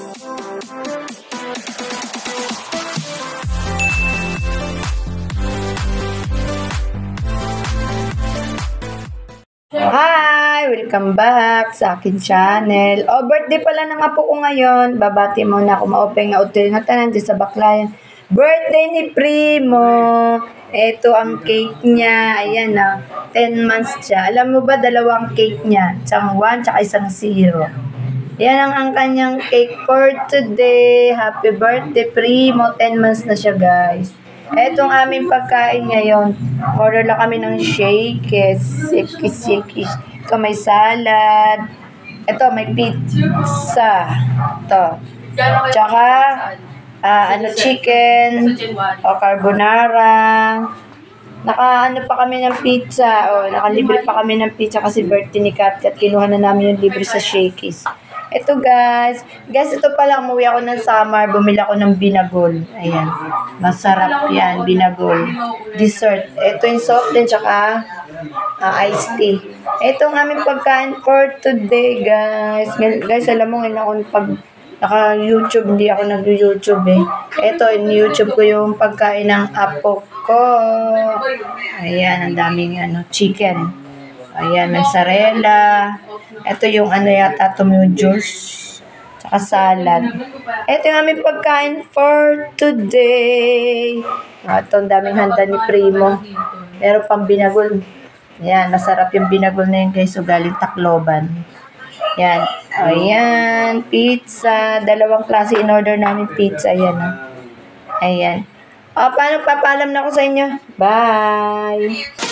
Hi! Welcome back sa akin channel. Birthday pala ng apo ko ngayon. Babati muna ako maupeng na hotel nga tanan sa Baclayan. Birthday ni Primo. Ito ang cake niya. Ayan na. 10 months siya. Alam mo ba, dalawang cake niya. Isang 1 tsaka isang 0. Yan ang kanyang cake for today. Happy birthday, Primo. 10 months na siya, guys. Etong aming pagkain ngayon. Order lang kami ng shakes. Shakes. Ito may salad. Ito may pizza. Ito. Tsaka, chicken. O carbonara. Naka-ano pa kami ng pizza. Nakalibre pa kami ng pizza kasi birthday ni Kat. Kinuha na namin yung libre sa shakes. Ito guys, ito pala, umuwi ako ng summer, bumili ako ng binagol. Ayan, masarap yan, binagol. Dessert, ito yung soft din, tsaka iced tea. Ito ang aming pagkain for today guys. Guys, alam mo, ngayon ako pag naka-YouTube, hindi ako nag-YouTube eh. Ito, in-YouTube ko yung pagkain ng apo ko. Ayan, ang daming chicken. Ayan, mozzarella. Ito yung yata tomato juice. Tsaka salad. Ito yung aming pagkain for today. Ito ang daming handa ni Primo. Meron pang binagol. Ayan, masarap yung binagol na yun guys. So, galing Tacloban. Ayan. Ayan, pizza. Dalawang klase in-order namin pizza. Ayan. Ayan. Paano papalam na ako sa inyo? Bye!